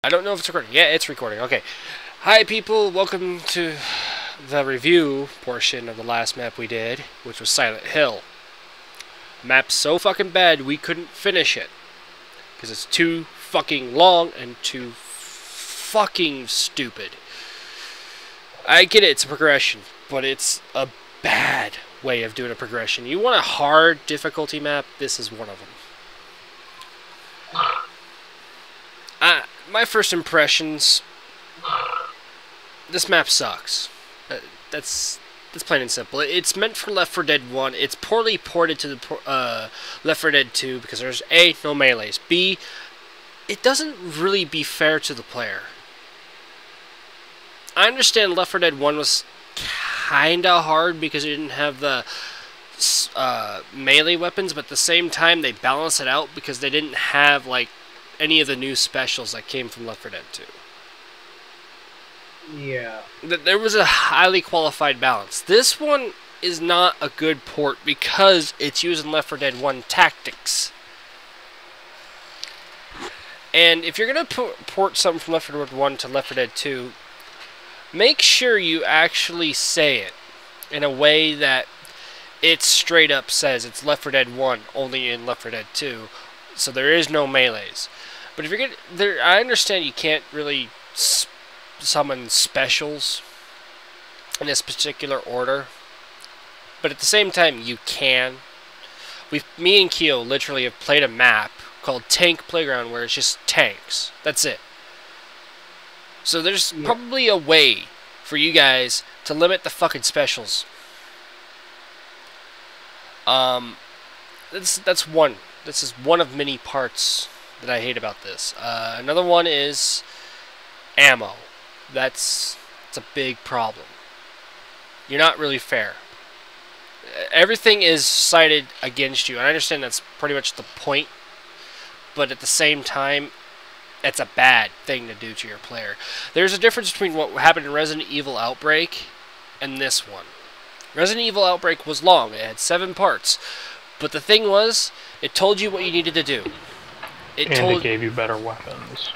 I don't know if it's recording. Yeah, it's recording. Okay. Hi, people. Welcome to the review portion of the last map we did, which was Silent Hill. Map's so fucking bad, we couldn't finish it. Because it's too fucking long and too fucking stupid. I get it, it's a progression, but it's a bad way of doing a progression. You want a hard difficulty map, this is one of them. My first impressions, this map sucks. That's plain and simple. It's meant for Left 4 Dead 1. It's poorly ported to the Left 4 Dead 2 because there's A, no melees. B, it doesn't really be fair to the player. I understand Left 4 Dead 1 was kinda hard because it didn't have the melee weapons, but at the same time they balance it out because they didn't have like any of the new specials that came from Left 4 Dead 2. Yeah. There was a highly qualified balance. This one is not a good port because it's using Left 4 Dead 1 tactics. And if you're going to port something from Left 4 Dead 1 to Left 4 Dead 2, make sure you actually say it in a way that it straight up says it's Left 4 Dead 1 only in Left 4 Dead 2, so there is no melees. But if you're gonna, I understand you can't really summon specials in this particular order, but at the same time you can. Me and Kyo literally have played a map called Tank Playground where it's just tanks. That's it. So there's probably a way for you guys to limit the fucking specials. That's one. This is one of many parts that I hate about this. Another one is ammo. It's a big problem. You're not really fair. Everything is cited against you, and I understand that's pretty much the point, but at the same time, it's a bad thing to do to your player. There's a difference between what happened in Resident Evil Outbreak and this one. Resident Evil Outbreak was long. It had 7 parts. But the thing was, it told you what you needed to do. It gave you better weapons.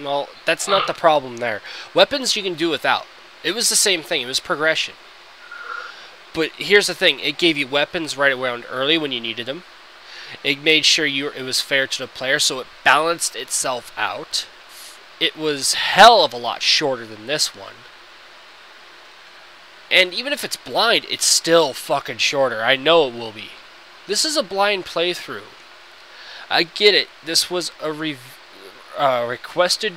Well, that's not the problem there. Weapons you can do without. It was the same thing. It was progression. But here's the thing. It gave you weapons right around early when you needed them. It made sure it was fair to the player, so it balanced itself out. It was hell of a lot shorter than this one. And even if it's blind, it's still fucking shorter. I know it will be. This is a blind playthrough. I get it. This was a requested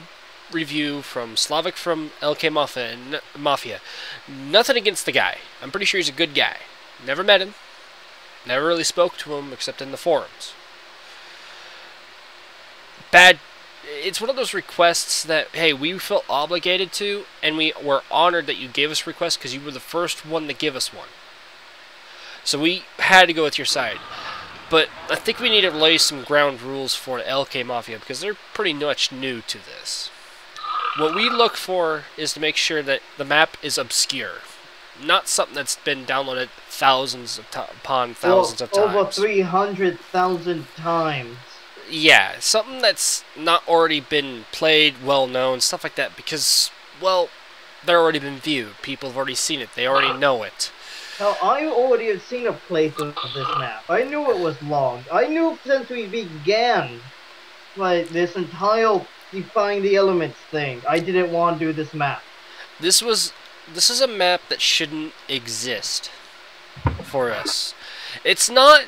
review from Slavic from LK Mafia. Nothing against the guy. I'm pretty sure he's a good guy. Never met him. Never really spoke to him except in the forums. It's one of those requests that, hey, we felt obligated to, and we were honored that you gave us a request because you were the first one to give us one. So we had to go with your side. But I think we need to lay some ground rules for LK Mafia because they're pretty much new to this. What we look for is to make sure that the map is obscure. Not something that's been downloaded thousands upon thousands of times. Over 300,000 times. Yeah, something that's not already been played, well-known, stuff like that, because, well, they're already been viewed. People have already seen it. They already know it. Now, I already have seen a playthrough of this map. I knew it was long. I knew since we began, like, this entire Defying the Elements thing, I didn't want to do this map. This is a map that shouldn't exist for us. It's not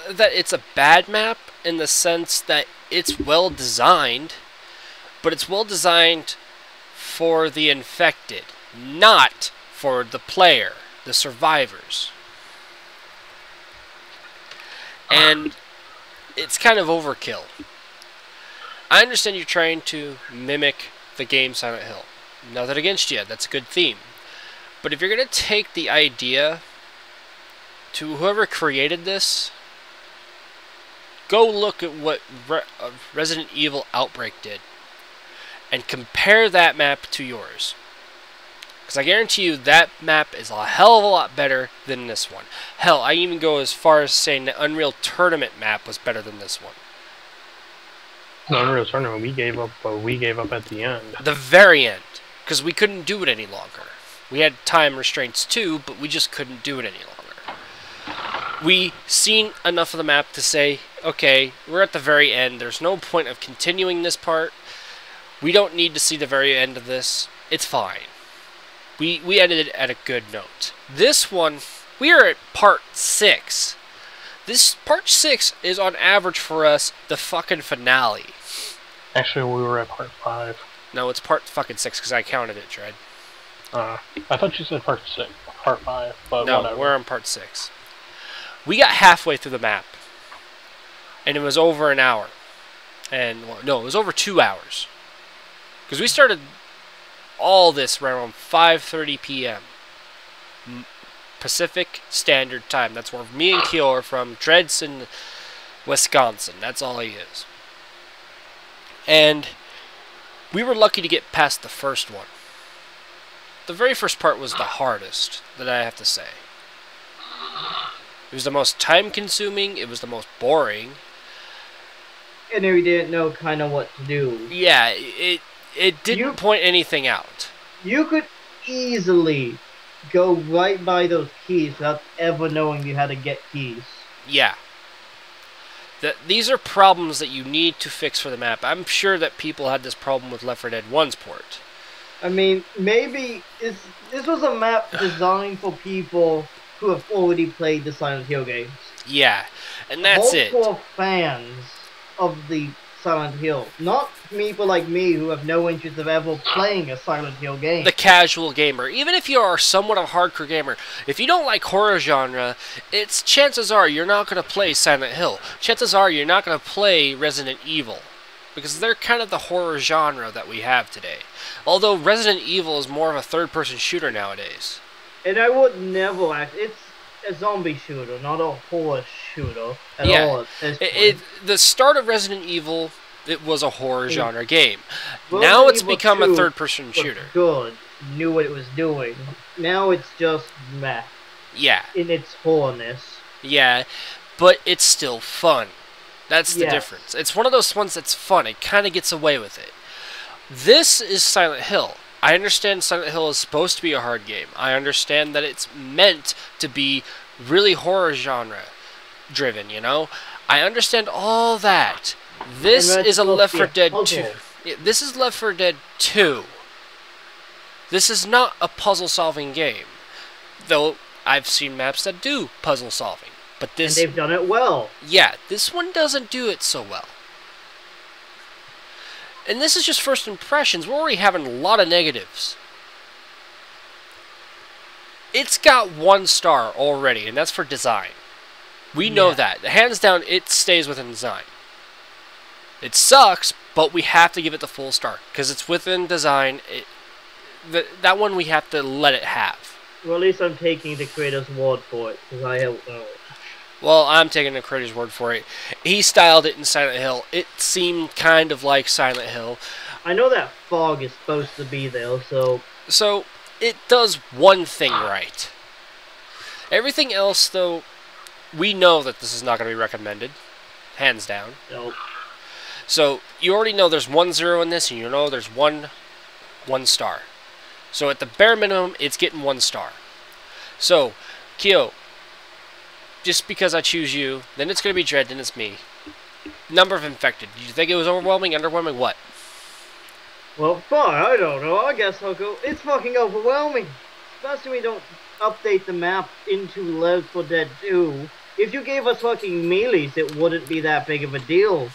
that it's a bad map in the sense that it's well designed, but it's well designed for the infected, not for the player, the survivors. And it's kind of overkill. I understand you're trying to mimic the game Silent Hill. Nothing against you, that's a good theme. But if you're going to take the idea to whoever created this, go look at what Resident Evil Outbreak did and compare that map to yours. Because I guarantee you that map is a hell of a lot better than this one. Hell, I even go as far as saying the Unreal Tournament map was better than this one. No, in real tournament, we gave up, but we gave up at the end. The very end. Because we couldn't do it any longer. We had time restraints too, but we just couldn't do it any longer. We seen enough of the map to say, okay, we're at the very end. There's no point of continuing this part. We don't need to see the very end of this. It's fine. We ended it at a good note. This one, we are at part 6. This part 6 is on average for us the fucking finale. Actually, we were at part 5. No, it's part fucking 6 because I counted it, Dread. I thought you said part 5, but no, whatever. We're on part 6. We got halfway through the map, and it was over an hour. And, well, no, it was over 2 hours. Because we started all this around 5:30 p.m. Pacific Standard Time. That's where me and Kyo are from. Dread's in Wisconsin. That's all he is. And we were lucky to get past the first one. The very first part was the hardest, that I have to say. It was the most time-consuming. It was the most boring. And we didn't know kind of what to do. Yeah, it didn't point anything out. You could easily go right by those keys without ever knowing you had to get keys. Yeah. These are problems that you need to fix for the map. I'm sure that people had this problem with Left 4 Dead 1's port. I mean, maybe this was a map designed for people who have already played the Silent Hill games. Yeah, and that's it. For fans of the Silent Hill, not people like me who have no interest of ever playing a Silent Hill game. The casual gamer. Even if you are somewhat of a hardcore gamer, if you don't like horror genre, chances are you're not going to play Silent Hill. Chances are you're not going to play Resident Evil. Because they're kind of the horror genre that we have today. Although Resident Evil is more of a third-person shooter nowadays. And I would never it's a zombie shooter, not a horror shooter at all. The start of Resident Evil, it was a horror genre game. Resident now it's Evil become a 2 third-person shooter. Good, knew what it was doing. Now it's just meh. Yeah. In its horrorness. Yeah, but it's still fun. That's the difference. It's one of those ones that's fun. It kind of gets away with it. This is Silent Hill. I understand Silent Hill is supposed to be a hard game. I understand that it's meant to be really horror genre driven, you know? I understand all that. This is a Left 4 Dead 2. This is Left 4 Dead 2. This is not a puzzle solving game. Though I've seen maps that do puzzle solving. But this, and they've done it well. Yeah, this one doesn't do it so well. And this is just first impressions. We're already having a lot of negatives. It's got 1 star already, and that's for design. We know that. Hands down, it stays within design. It sucks, but we have to give it the full star. Because it's within design. That one we have to let it have. Well, at least I'm taking the creator's word for it. Because I don't know. Well, I'm taking the creator's word for it. He styled it in Silent Hill. It seemed kind of like Silent Hill. I know that fog is supposed to be there, so... So, it does one thing right. Everything else, though, we know that this is not going to be recommended. Hands down. Nope. So, you already know there's 1 0 in this, and you know there's 1 star. So, at the bare minimum, it's getting 1 star. So, Kyo... Just because I choose you, then it's going to be Dread, then it's me. Number of infected. Do you think it was overwhelming, underwhelming, what? Well, fine, I don't know. I guess I'll go. It's fucking overwhelming. Especially when we don't update the map into Left 4 Dead 2. If you gave us fucking melees, it wouldn't be that big of a deal.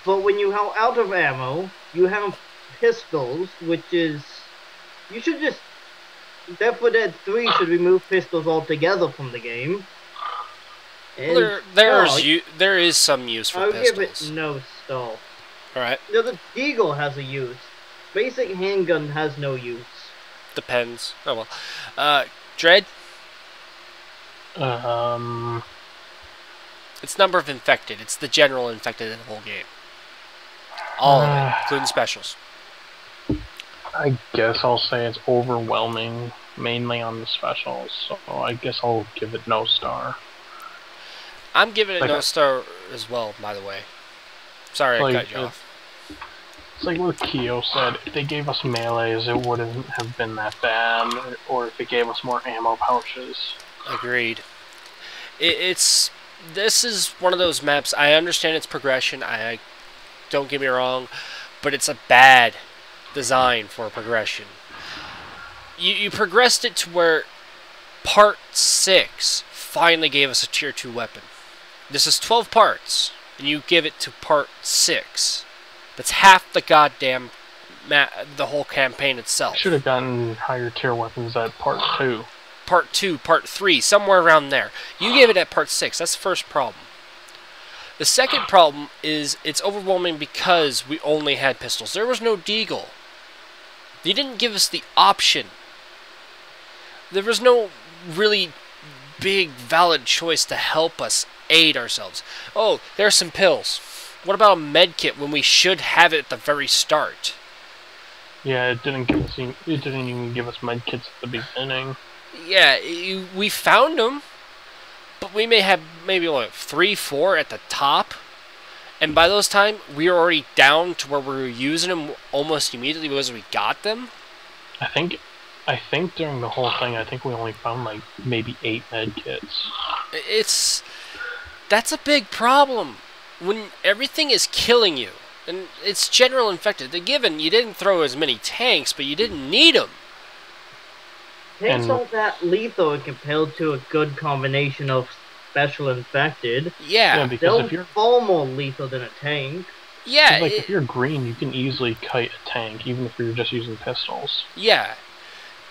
But when you are out of ammo, you have pistols, which is... You should just... Left 4 Dead 3 should remove pistols altogether from the game. Well, there is some use for pistols. I'll give it no star. Alright. No, the Deagle has a use. Basic handgun has no use. Depends. Oh well. Dread? It's number of infected. It's the general infected in the whole game. All of it, including specials. I guess I'll say it's overwhelming, mainly on the specials, so I guess I'll give it no star. I'm giving it no star as well, by the way. Sorry I cut you off. It's like what Kyo said, if they gave us melees, it wouldn't have been that bad, or if it gave us more ammo pouches. Agreed. This is one of those maps, I understand its progression, don't get me wrong, but it's a bad design for progression. You progressed it to where Part 6 finally gave us a Tier 2 weapon. This is 12 parts, and you give it to Part 6. That's half the goddamn the whole campaign itself. Should have gotten higher tier weapons at Part 2. Part 2, Part 3, somewhere around there. You gave it at Part 6. That's the first problem. The second problem is it's overwhelming because we only had pistols. There was no deagle. You didn't give us the option. There was no really big, valid choice to help us aid ourselves. Oh, there's some pills. What about a med kit when we should have it at the very start? Yeah, it didn't even give us med kits at the beginning. Yeah, we found them, but we may have maybe like 3, 4 at the top, and by those time we were already down to where we were using them almost immediately because we got them. I think during the whole thing, I think we only found like maybe 8 med kits. That's a big problem when everything is killing you, and it's general infected. The given you didn't throw as many tanks, but you didn't need them. Tanks aren't that lethal when compared to a good combination of special infected. Yeah, because they're far more lethal than a tank. Yeah, like if you're green, you can easily kite a tank, even if you're just using pistols. Yeah,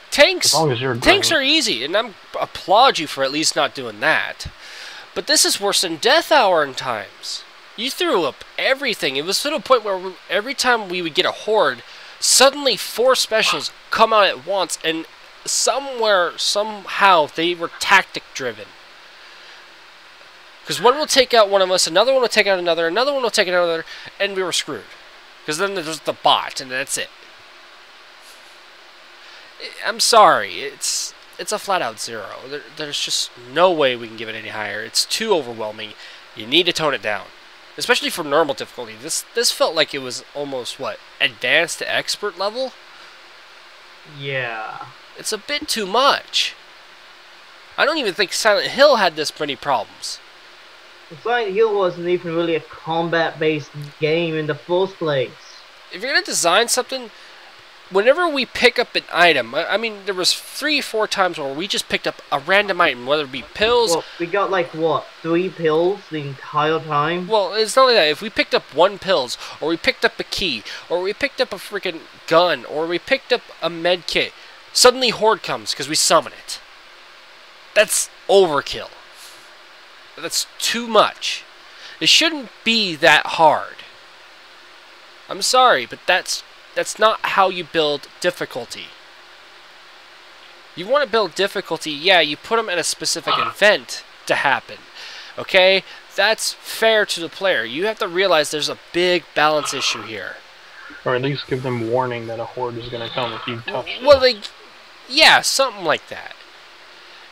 tanks. As long as you're green. Tanks are easy, and I applaud you for at least not doing that. But this is worse than Death Hour in times. You threw up everything. It was to the point where every time we would get a horde, suddenly 4 specials come out at once, and somehow, they were tactic driven. Because one will take out one of us, another one will take out another one will take out another, and we were screwed. Because then there's the bot, and that's it. I'm sorry, it's a flat-out 0. There's just no way we can give it any higher. It's too overwhelming. You need to tone it down. Especially for normal difficulty. This felt like it was almost, what, advanced to expert level? Yeah. It's a bit too much. I don't even think Silent Hill had this many problems. Silent Hill wasn't even really a combat-based game in the first place. If you're going to design something, whenever we pick up an item, I mean, there was 3 or 4 times where we just picked up a random item, whether it be pills. Well, we got like, what, 3 pills the entire time? Well, it's not like that. If we picked up 1 pills, or we picked up a key, or we picked up a freaking gun, or we picked up a med kit, suddenly Horde comes because we summon it. That's overkill. That's too much. It shouldn't be that hard. I'm sorry, but that's not how you build difficulty. You want to build difficulty, yeah, you put them at a specific event to happen. Okay? That's fair to the player. You have to realize there's a big balance issue here. Or at least give them warning that a horde is going to come if you touch it. Well, yeah, something like that.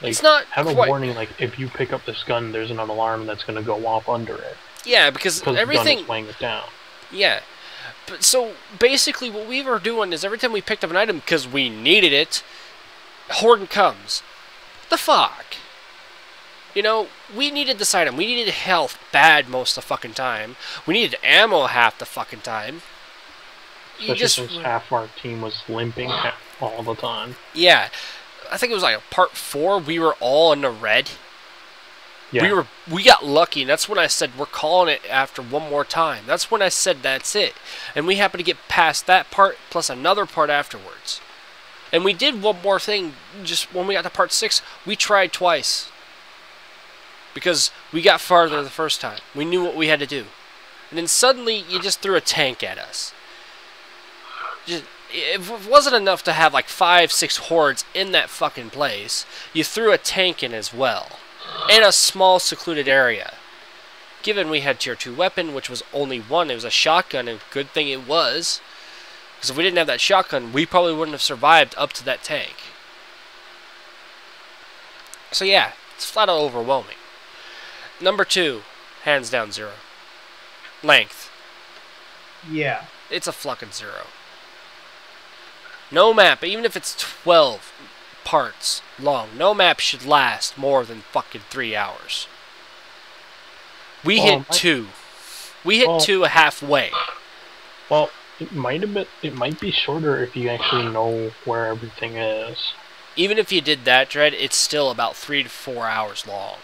Like, it's not have quite... a warning, like, if you pick up this gun, there's an alarm that's going to go off under it. Yeah, because everything... the gun is weighing it down. Yeah. But so, basically, what we were doing is every time we picked up an item because we needed it, Horde comes. The fuck? You know, we needed this item. We needed health bad most of the fucking time. We needed ammo half the fucking time. Especially since half our team was limping all the time. Yeah. I think it was like part 4, we were all in the red. Yeah. We got lucky, and that's when I said we're calling it after one more time. That's when I said that's it. And we happened to get past that part plus another part afterwards. And we did one more thing just when we got to part 6. We tried twice. Because we got farther the first time. We knew what we had to do. And then suddenly you just threw a tank at us. It wasn't enough to have like 5, 6 hordes in that fucking place. You threw a tank in as well. In a small secluded area. Given we had tier 2 weapon, which was only 1, it was a shotgun, and good thing it was. Because if we didn't have that shotgun, we probably wouldn't have survived up to that tank. So yeah, it's flat out overwhelming. Number 2, hands down 0. Length. Yeah. it's a fucking 0. No map, even if it's 12 parts long, no map should last more than fucking 3 hours. We hit 2. We hit 2 halfway. Well, it might be shorter if you actually know where everything is. Even if you did that, Dread, it's still about 3 to 4 hours long.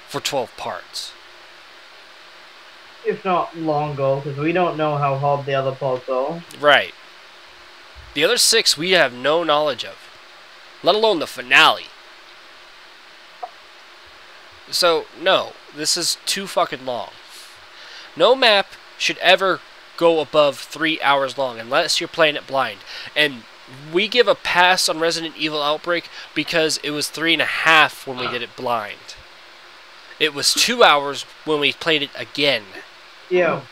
For 12 parts. If not longer, because we don't know how hard the other parts are. Right. The other 6 we have no knowledge of. Let alone the finale. So, no. This is too fucking long. No map should ever go above 3 hours long unless you're playing it blind. And we give a pass on Resident Evil Outbreak because it was 3.5 when we did it blind. It was 2 hours when we played it again. Yeah.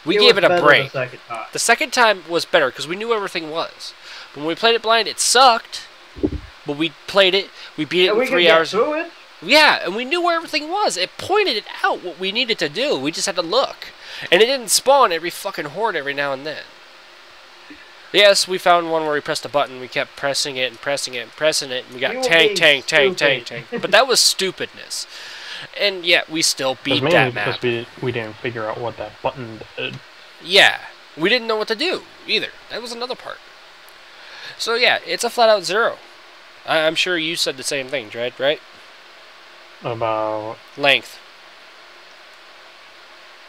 We gave it a break. The second time was better because we knew everything was. When we played it blind, it sucked. But we played it. We beat it in 3 hours. Through it? Yeah, and we knew where everything was. It pointed it out what we needed to do. We just had to look. And it didn't spawn every fucking horde every now and then. Yes, we found one where we pressed a button. We kept pressing it and pressing it and pressing it. And we got tank. But that was stupidness. And yet, we still beat that map. Because we didn't figure out what that button did. Yeah, we didn't know what to do either. That was another part. So yeah, it's a flat-out 0. I'm sure you said the same thing, Dread, right? About length.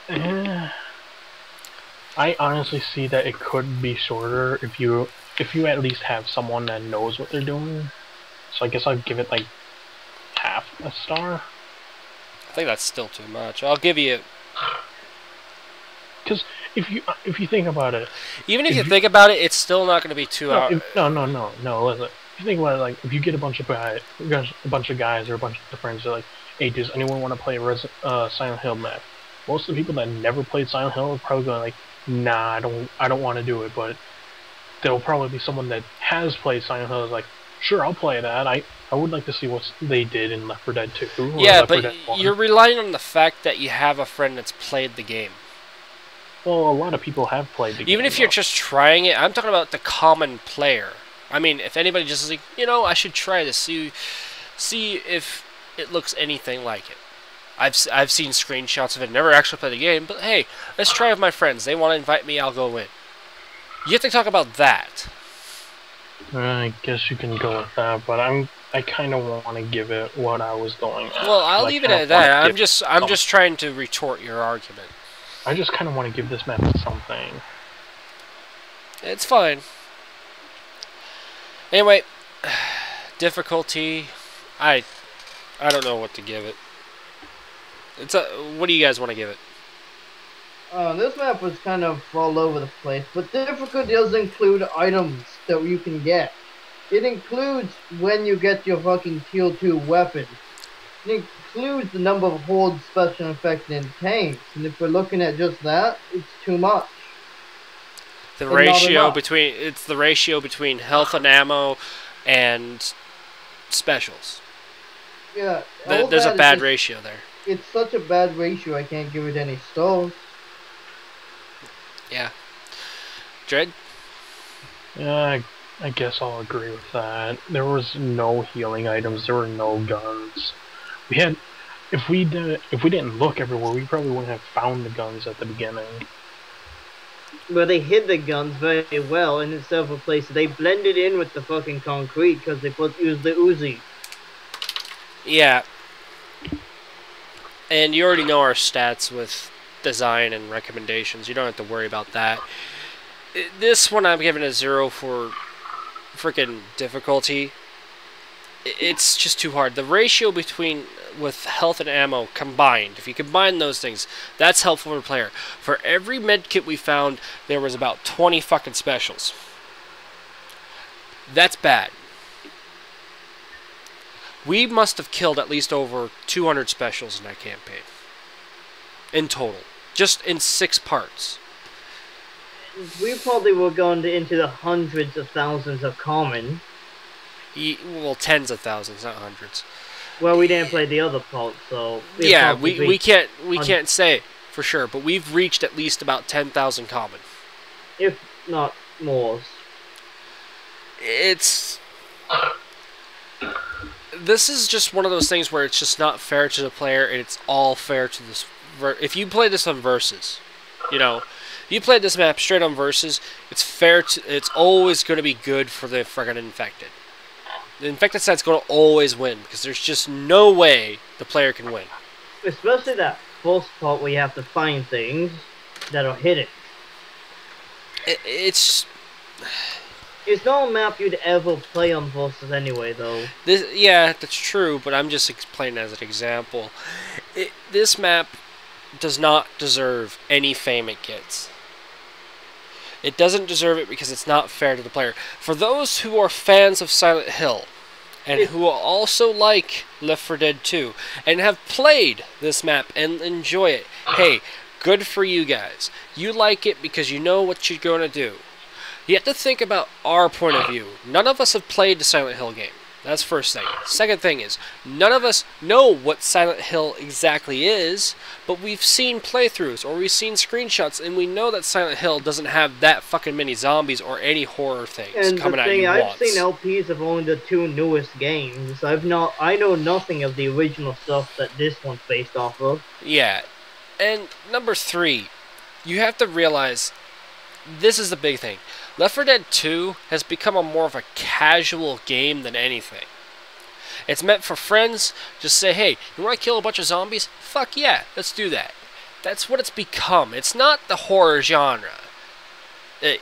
I honestly see that it could be shorter if you at least have someone that knows what they're doing. So I guess I'll give it like half a star. I think that's still too much. I'll give you. Because if you think about it, even if you think about it, it's still not going to be 2 hours. No. Listen, if you think about it, like if you get a bunch of guys or a bunch of friends, they're like, "Hey, does anyone want to play a Silent Hill map?" Most of the people that never played Silent Hill are probably going like, "Nah, I don't want to do it." But there'll probably be someone that has played Silent Hill is like, "Sure, I'll play that. I would like to see what they did in Left 4 Dead 2. Yeah, but you're relying on the fact that you have a friend that's played the game. Well, a lot of people have played the game. Even if you're just trying it, I'm talking about the common player. I mean, if anybody just is like, I should try this, see if it looks anything like it. I've seen screenshots of it, never actually played the game, but hey, let's try with my friends. They want to invite me, I'll go in. You have to talk about that. I guess you can go with that, but I kind of want to give it what I was going at. Well, I'll leave it at that. I'm just trying to retort your argument. I just kind of want to give this map something. It's fine. Anyway, difficulty. I don't know what to give it. What do you guys want to give it? This map was kind of all over the place, but difficulty does include items that you can get. It includes when you get your fucking Tier 2 weapon. It includes the number of horde special effects in tanks, and if we're looking at just that, it's too much. The ratio between health and ammo and specials. Yeah, there's a bad ratio there. It's such a bad ratio, I can't give it any stars. Yeah. Dread? Yeah, I guess I'll agree with that. There was no healing items. There were no guns. We had, if we didn't look everywhere, we probably wouldn't have found the guns at the beginning. Well, they hid the guns very well in several places. They blended in with the fucking concrete because they used the Uzi. Yeah. And you already know our stats with design and recommendations. You don't have to worry about that. This one I'm giving a 0 for freaking difficulty. It's just too hard. The ratio with health and ammo combined, if you combine those things, that's helpful for the player. For every medkit we found, there was about 20 fucking specials. That's bad. We must have killed at least over 200 specials in that campaign. In total. Just in 6 parts. We probably were going into the hundreds of thousands of common. Well, tens of thousands, not hundreds. Well, we didn't play the other part, so yeah, we can't say. for sure, but we've reached at least about 10,000 common. If not more. This is just one of those things where it's just not fair to the player, and it's all fair to this. If you play this on Versus, you know, if you play this map straight on Versus, it's fair to. It's always going to be good for the friggin' infected. The infected side's going to always win because there's just no way the player can win. Especially that first part where you have to find things that are hidden. It's not a map you'd ever play on Versus anyway, though. Yeah, that's true, but I'm just explaining as an example. This map does not deserve any fame it gets. It doesn't deserve it because it's not fair to the player. For those who are fans of Silent Hill, and who also like Left 4 Dead 2, and have played this map and enjoy it, hey, good for you guys. You like it because you know what you're going to do. You have to think about our point of view. None of us have played the Silent Hill game. That's first thing. Second thing is, none of us know what Silent Hill exactly is, but we've seen playthroughs or we've seen screenshots, and we know that Silent Hill doesn't have that fucking many zombies or any horror things coming at you once. I've seen LPs of only the 2 newest games. I know nothing of the original stuff that this one's based off of. Yeah, and number 3, you have to realize this is the big thing. Left 4 Dead 2 has become more of a casual game than anything. It's meant for friends. Just say, hey, you want to kill a bunch of zombies? Fuck yeah, let's do that. That's what it's become. It's not the horror genre that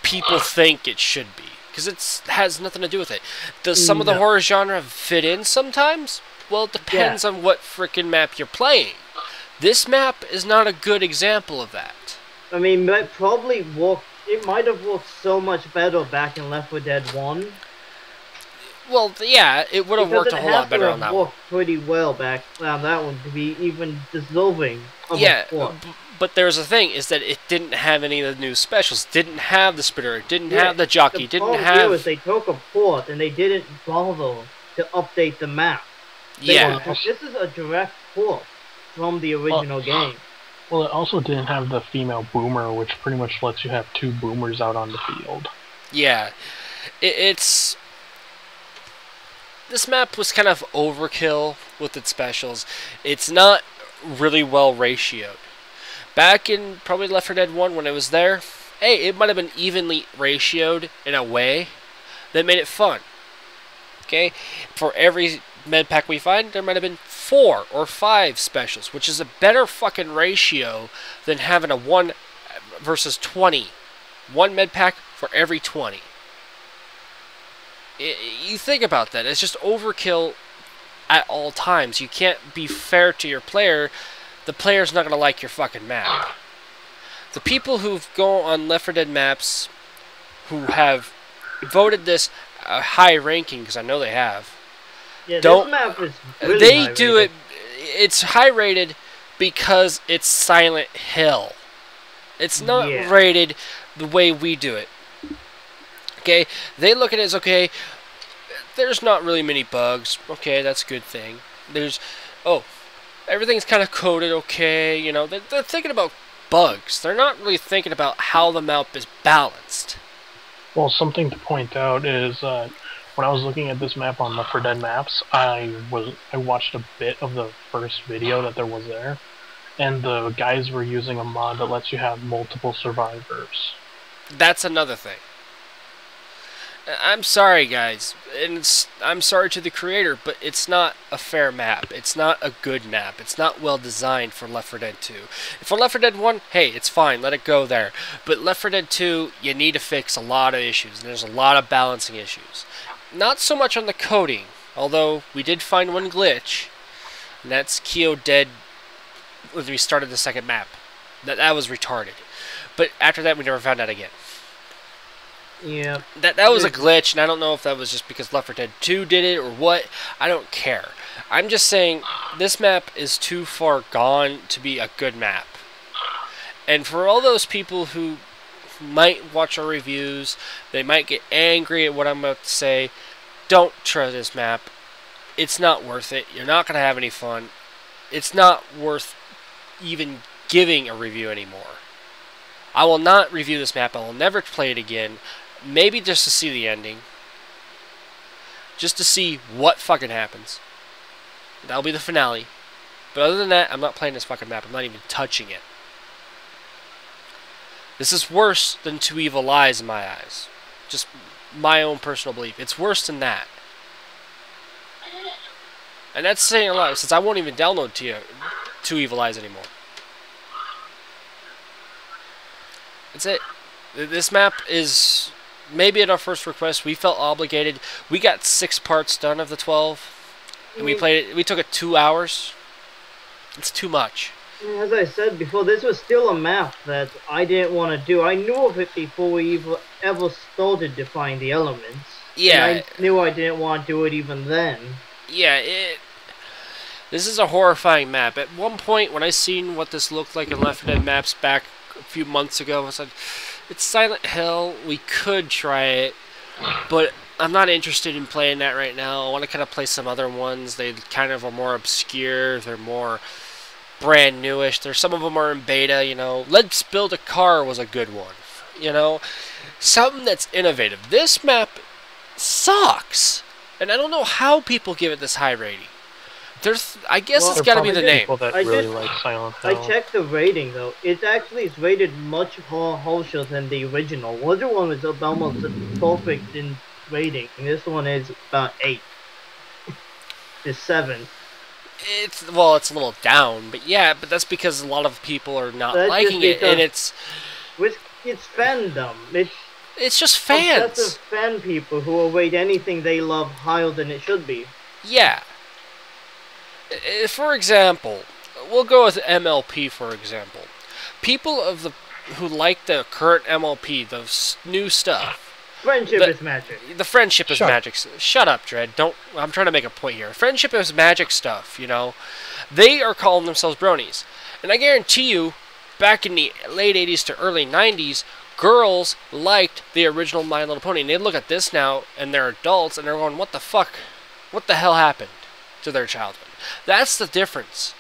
people think it should be, because it has nothing to do with it. Does some of the horror genre fit in sometimes? Well, it depends on what frickin' map you're playing. This map is not a good example of that. I mean, it might have worked so much better back in Left 4 Dead 1. Well, yeah, it would have worked a whole lot better on that one. It worked pretty well back on that one to be even deserving of yeah, a port. But there's the thing, is that it didn't have any of the new specials. Didn't have the spitter, it didn't have the jockey, didn't have... Was they took a port and they didn't bother to update the map. This is a direct port from the original game. Well, it also didn't have the female boomer, which pretty much lets you have 2 boomers out on the field. Yeah. This map was kind of overkill with its specials. It's not really well ratioed. Back in probably Left 4 Dead 1 when it was there, hey, it might have been evenly ratioed in a way that made it fun. Okay? For every med pack we find, there might have been 4 or 5 specials, which is a better fucking ratio than having a 1 versus 20. 1 med pack for every 20. You think about that. It's just overkill at all times. You can't be fair to your player. The player's not going to like your fucking map. The people who go on Left 4 Dead maps who have voted this a high ranking, because I know they have, this map is really high do rated. It's high rated because it's Silent Hill. It's not rated the way we do it. Okay, they look at it as, okay, there's not really many bugs. Okay, that's a good thing. Everything's kind of coded okay. You know, they're thinking about bugs. They're not really thinking about how the map is balanced. Well, something to point out is when I was looking at this map on Left 4 Dead maps, I watched a bit of the first video that there was there, and the guys were using a mod that lets you have multiple survivors. That's another thing. I'm sorry, guys, and I'm sorry to the creator, but it's not a fair map. It's not a good map. It's not well designed for Left 4 Dead 2. For Left 4 Dead 1, hey, it's fine. Let it go there. But Left 4 Dead 2, you need to fix a lot of issues, and there's a lot of balancing issues. Not so much on the coding, although we did find one glitch, and that's Kyo Dread when we started the second map. That was retarded. But after that, we never found that again. Yeah. That was a glitch, and I don't know if that was just because Left 4 Dead 2 did it or what. I don't care. I'm just saying this map is too far gone to be a good map. And for all those people who might watch our reviews, they might get angry at what I'm about to say, don't try this map. It's not worth it. You're not going to have any fun. It's not worth even giving a review anymore. I will not review this map. I will never play it again. Maybe just to see the ending. Just to see what fucking happens. That'll be the finale. But other than that, I'm not playing this fucking map. I'm not even touching it. This is worse than Two Evil Lies in my eyes. Just my own personal belief. It's worse than that. And that's saying a lot, since I won't even download Two Evil Lies anymore. That's it. This map is maybe at our first request. We felt obligated. We got 6 parts done of the 12. And we played it. We took it 2 hours. It's too much. As I said before, this was still a map that I didn't want to do. I knew of it before we ever started Defying the Elements. Yeah. And I knew I didn't want to do it even then. Yeah, this is a horrifying map. At one point, when I seen what this looked like in Left 4 Dead maps back a few months ago, I said, it's Silent Hill, we could try it, but I'm not interested in playing that right now. I want to kind of play some other ones. They kind of are more obscure, they're more brand newish. Some of them are in beta, you know. Let's Build a Car was a good one, you know. Something that's innovative. This map sucks, and I don't know how people give it this high rating. I guess it's got to be the name. People that really like Silent Hill. I checked the rating though. It actually is rated much harsher than the original. The other one was almost perfect in rating. And this one is about 8. It's 7. It's a little down, but yeah, but that's because a lot of people are not liking it, and it's fandom. It's just fans. Obsessive fan people who will rate anything they love higher than it should be. Yeah. For example, we'll go with MLP for example. People who like the current MLP, the new stuff. Friendship is magic. The friendship is magic. Shut up, Dread. I'm trying to make a point here. Friendship is magic stuff, you know. They are calling themselves bronies. And I guarantee you, back in the late 80s to early 90s, girls liked the original My Little Pony. And they look at this now, and they're adults, and they're going, what the fuck? What the hell happened to their childhood? That's the difference.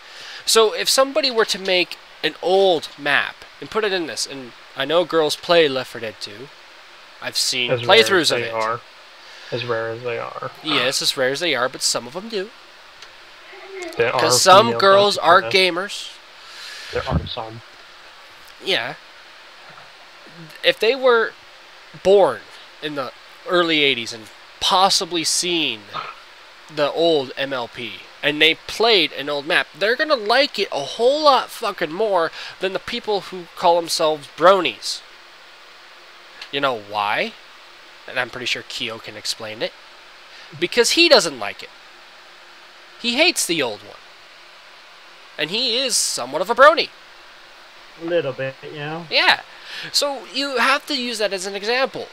So if somebody were to make an old map and put it in this, and I know girls play Left 4 Dead 2. I've seen playthroughs of it. As rare as they are. Yes, as rare as they are, but some of them do. Because some girls are gamers. There are some. Yeah. If they were born in the early 80s and possibly seen the old MLP, and they played an old map, they're going to like it a whole lot fucking more than the people who call themselves bronies. You know why? And I'm pretty sure Kyo can explain it. Because he doesn't like it. He hates the old one. And he is somewhat of a brony. A little bit, you know? Yeah. So you have to use that as an example.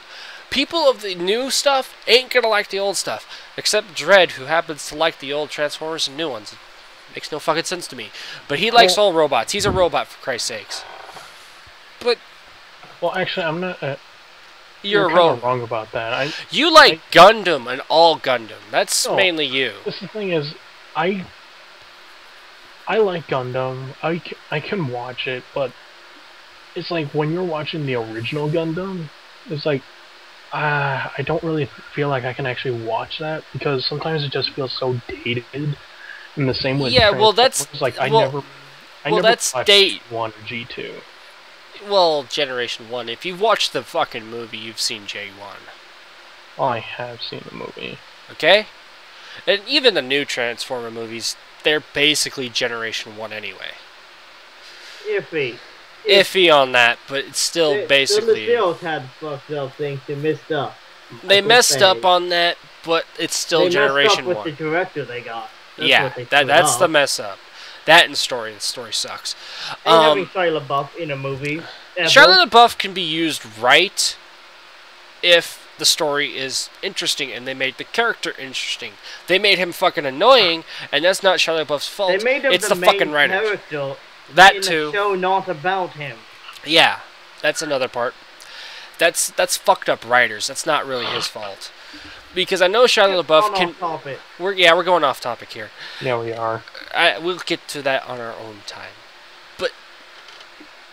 People of the new stuff ain't gonna like the old stuff. Except Dread, who happens to like the old Transformers and new ones. It makes no fucking sense to me. But he likes old robots. He's a robot, for Christ's sakes. But... Well, actually, I'm not... You're wrong about that. You like Gundam and all Gundam. That's mainly you. The thing is, I like Gundam. I can watch it, but it's like when you're watching the original Gundam, it's like I don't really feel like I can actually watch that because sometimes it just feels so dated. In the same way. Yeah, well, that's like I never that's watched date 1 or G2. Well, Generation 1. If you've watched the fucking movie, you've seen J1. I have seen the movie. Okay? And even the new Transformer movies, they're basically Generation 1 anyway. Iffy on that, but it's still basically... The materials had fucked up things. They messed up. They messed up on that, but it's still Generation 1. They messed up with the director they got. That's the mess up. That and story. The story sucks. And having Shia LaBeouf in a movie. Shia LaBeouf can be used right if the story is interesting and they made the character interesting. They made him fucking annoying, and that's not Shia LaBeouf's fault. They made him it's the the main fucking writers. Character that in too. The show not about him. Yeah, that's another part. That's fucked up writers. That's not really his fault. Because I know Shia LaBeouf can... We're going off topic here. Yeah, we are. We'll get to that on our own time. But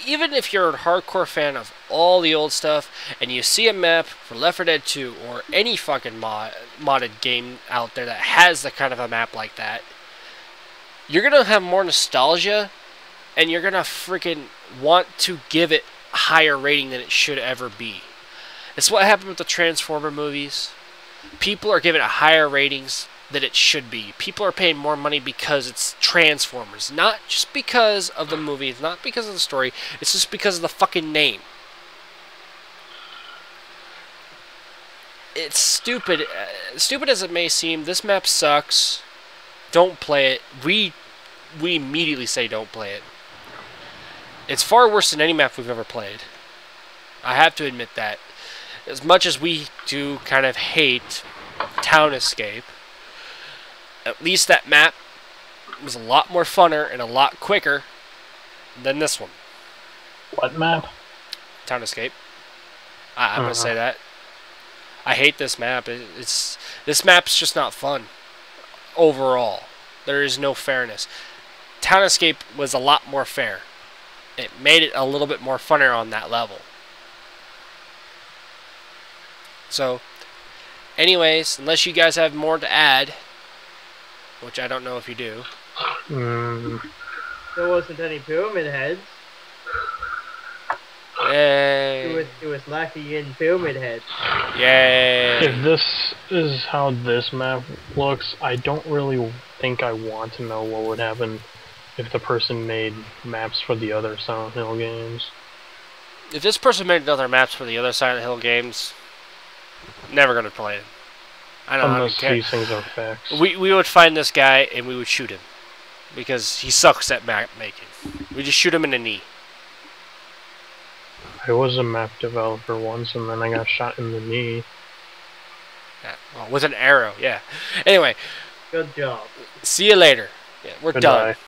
even if you're a hardcore fan of all the old stuff, and you see a map for Left 4 Dead 2 or any fucking modded game out there that has the kind of a map like that, you're gonna have more nostalgia, and you're gonna freaking want to give it a higher rating than it should ever be. It's what happened with the Transformer movies. People are giving it higher ratings than it should be. People are paying more money because it's Transformers. Not just because of the movie, not because of the story, it's just because of the fucking name. It's stupid. Stupid as it may seem, this map sucks. Don't play it. We immediately say don't play it. It's far worse than any map we've ever played. I have to admit that. As much as we do kind of hate Town Escape, at least that map was a lot more funner and a lot quicker than this one. What map? Town Escape. I'm going to say that. I hate this map. This map's just not fun. Overall. There is no fairness. Town Escape was a lot more fair. It made it a little bit more funner on that level. So, anyways, unless you guys have more to add, which I don't know if you do. There wasn't any pyramid heads. Yay. It was lacking in pyramid heads. Yay. If this is how this map looks, I don't really think I want to know what would happen if the person made maps for the other Silent Hill games. If this person made other maps for the other Silent Hill games, never gonna play it. I don't Unless care. these things are facts. We would find this guy and we would shoot him because he sucks at map making. We just shoot him in the knee. I was a map developer once, and then I got shot in the knee. Yeah, well, with an arrow. Yeah. Anyway. Good job. See you later. Yeah, we're done. Goodbye.